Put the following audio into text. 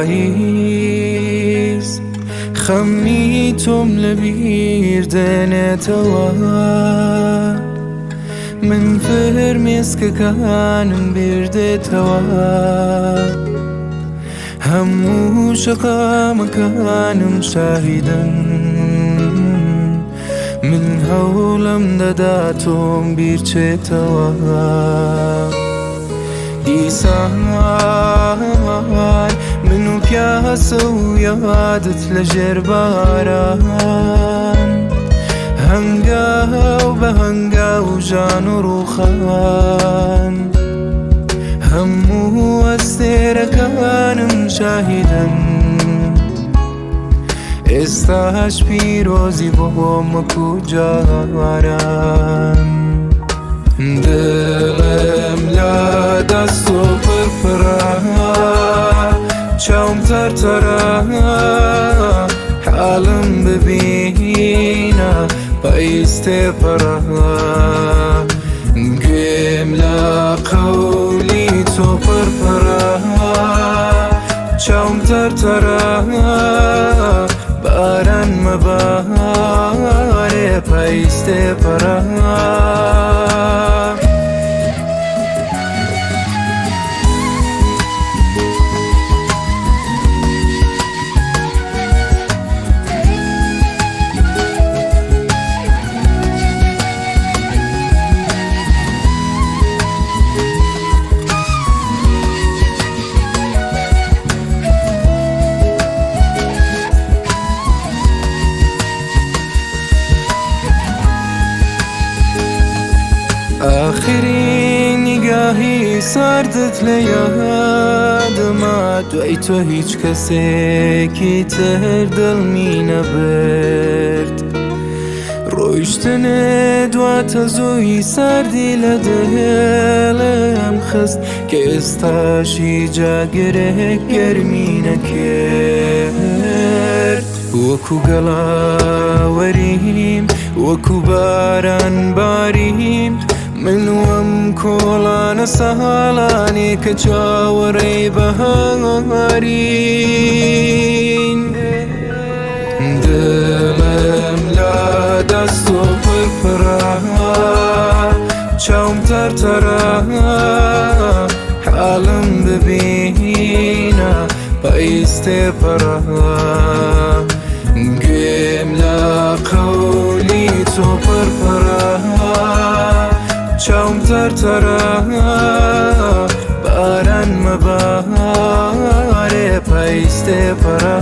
پاییز خەمی تۆم لەبیر دێنێتەوە من فرمێسکەکانم بردێتەوە هەموو شەقامەکانم شاهیدن من هەوڵم دەدا تۆم بیرچێتەوە دیسان من و پیاسە و یادت لەژێر باران هەنگاو بە هەنگاو ژان و ڕووخان هەموو ئەستێرەکانم شاهیدن ئێستاش پیرۆزی بۆم وەکو جاران دڵم لە دەست و پڕپڕە چاوم تەرتەرە حاڵم ببینە پاییز تێپەڕە گوێم لە قەولی تۆ پڕپڕە چاوم تەرتەرە باران مەبارێ پاییز تێپەڕە آخرین نگاهی سردت لە یادما دوای تۆ هیچ کەسێکی تر دڵمی نەبرد ڕۆیشتنت دواتە زووی ساردی لە دڵم خست کە ئێستاشی جاگرێک گەرمی نەکرد وەکو گەڵاوەریم وەکو باران باریم من وەم کۆڵانە سەهاڵانێ کە چاوەڕێی بەهارین دڵم لە دەست و پڕپڕە چاوم تەرتەرە حاڵم ببینە پاییز تێپەڕە گوێم لە قەولی تۆ پڕپڕە چاوم تەرتەرە باران مەبارێ پاییز تێپەڕە